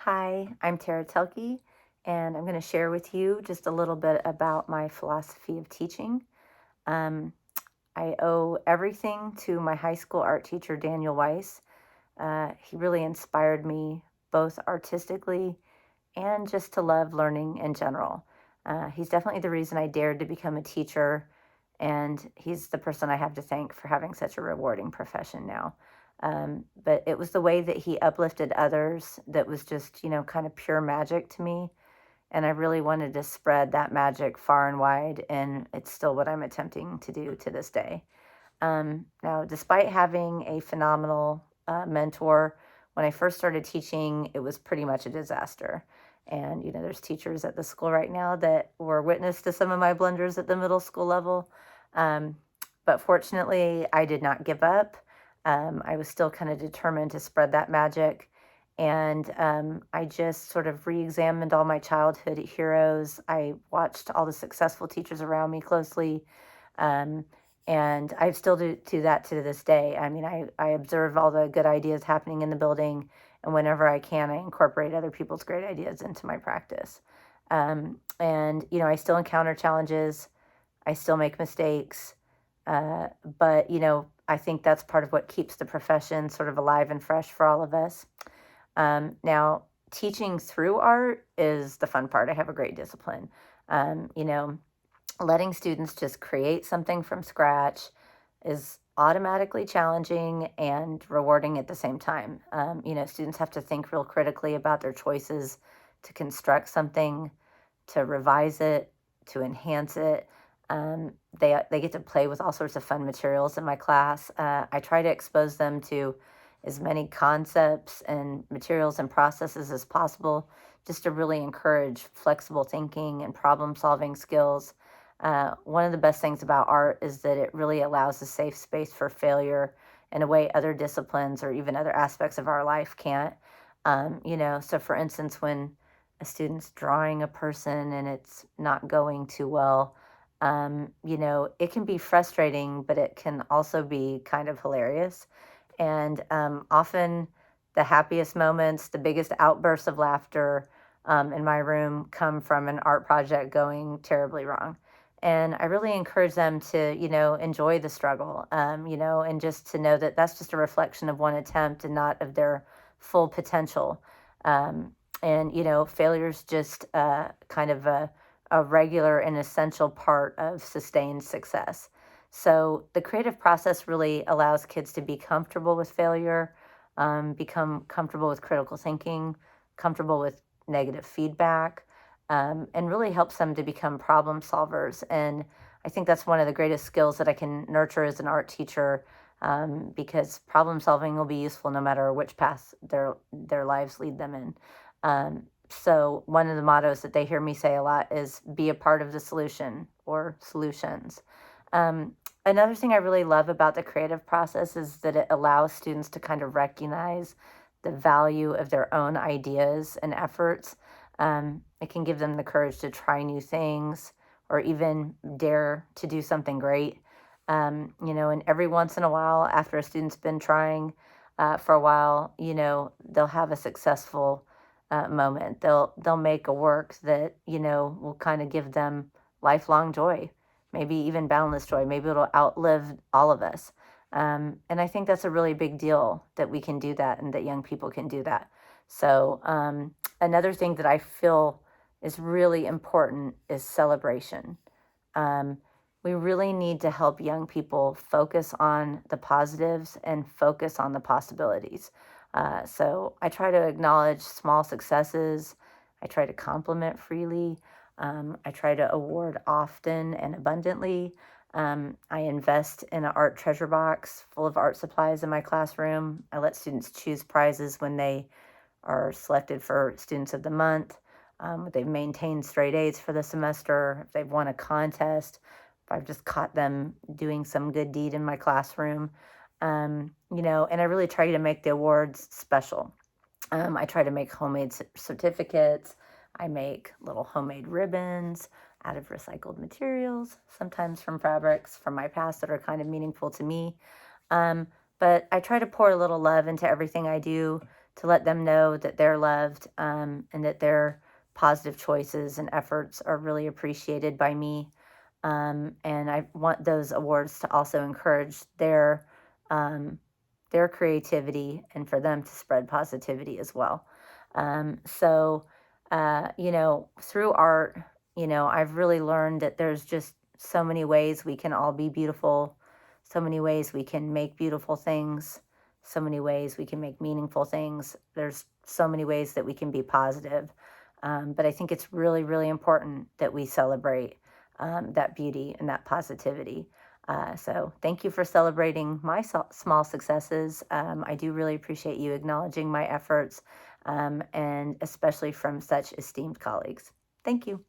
Hi, I'm Thieleke, and I'm going to share with you just a little bit about my philosophy of teaching. Um, I owe everything to my high school art teacher, Daniel Weiss. He really inspired me both artistically and just to love learning in general. He's definitely the reason I dared to become a teacher, and he's the person I have to thank for having such a rewarding profession now. But it was the way that he uplifted others that was just, kind of pure magic to me. And I really wanted to spread that magic far and wide, and it's still what I'm attempting to do to this day. Now, despite having a phenomenal mentor, when I first started teaching, it was pretty much a disaster. And, there's teachers at the school right now that were witness to some of my blunders at the middle school level. Um, but fortunately, I did not give up. I was still kind of determined to spread that magic. And I just sort of re examined all my childhood heroes. I watched all the successful teachers around me closely. Um, and I still do that to this day. I mean, I observe all the good ideas happening in the building, and whenever I can, I incorporate other people's great ideas into my practice. And, I still encounter challenges, I still make mistakes, but, I think that's part of what keeps the profession sort of alive and fresh for all of us. Now, teaching through art is the fun part. I have a great discipline. Letting students just create something from scratch is automatically challenging and rewarding at the same time. Students have to think real critically about their choices to construct something, to revise it, to enhance it. They get to play with all sorts of fun materials in my class. I try to expose them to as many concepts and materials and processes as possible, just to really encourage flexible thinking and problem solving skills. One of the best things about art is that it really allows a safe space for failure in a way other disciplines or even other aspects of our life can't. So for instance, when a student's drawing a person and it's not going too well, it can be frustrating, but it can also be kind of hilarious. And often the happiest moments, the biggest outbursts of laughter in my room come from an art project going terribly wrong. And I really encourage them to, enjoy the struggle, and just to know that that's just a reflection of one attempt and not of their full potential. And, failure's just kind of a regular and essential part of sustained success. So the creative process really allows kids to be comfortable with failure, become comfortable with critical thinking, comfortable with negative feedback, and really helps them to become problem solvers. And I think that's one of the greatest skills that I can nurture as an art teacher, because problem solving will be useful no matter which path their lives lead them in. So one of the mottos that they hear me say a lot is be a part of the solution or solutions. Another thing I really love about the creative process is that it allows students to kind of recognize the value of their own ideas and efforts. It can give them the courage to try new things or even dare to do something great. And every once in a while, after a student's been trying for a while, they'll have a successful moment. They'll make a work that will kind of give them lifelong joy, maybe even boundless joy. Maybe it'll outlive all of us. And I think that's a really big deal that we can do that and that young people can do that. So another thing that I feel is really important is celebration. Um, we really need to help young people focus on the positives and focus on the possibilities. So I try to acknowledge small successes. I try to compliment freely. I try to award often and abundantly. I invest in an art treasure box full of art supplies in my classroom. I let students choose prizes when they are selected for Students of the Month. They've maintained straight A's for the semester, if they've won a contest, if I've just caught them doing some good deed in my classroom. And I really try to make the awards special. I try to make homemade certificates. I make little homemade ribbons out of recycled materials, sometimes from fabrics from my past that are kind of meaningful to me. Um, but I try to pour a little love into everything I do to let them know that they're loved, and that their positive choices and efforts are really appreciated by me. And I want those awards to also encourage um, their creativity and for them to spread positivity as well. Through art, I've really learned that there's just so many ways we can all be beautiful, so many ways we can make beautiful things, so many ways we can make meaningful things. There's so many ways that we can be positive. But I think it's really, really important that we celebrate that beauty and that positivity. So thank you for celebrating my small successes. I do really appreciate you acknowledging my efforts, and especially from such esteemed colleagues. Thank you.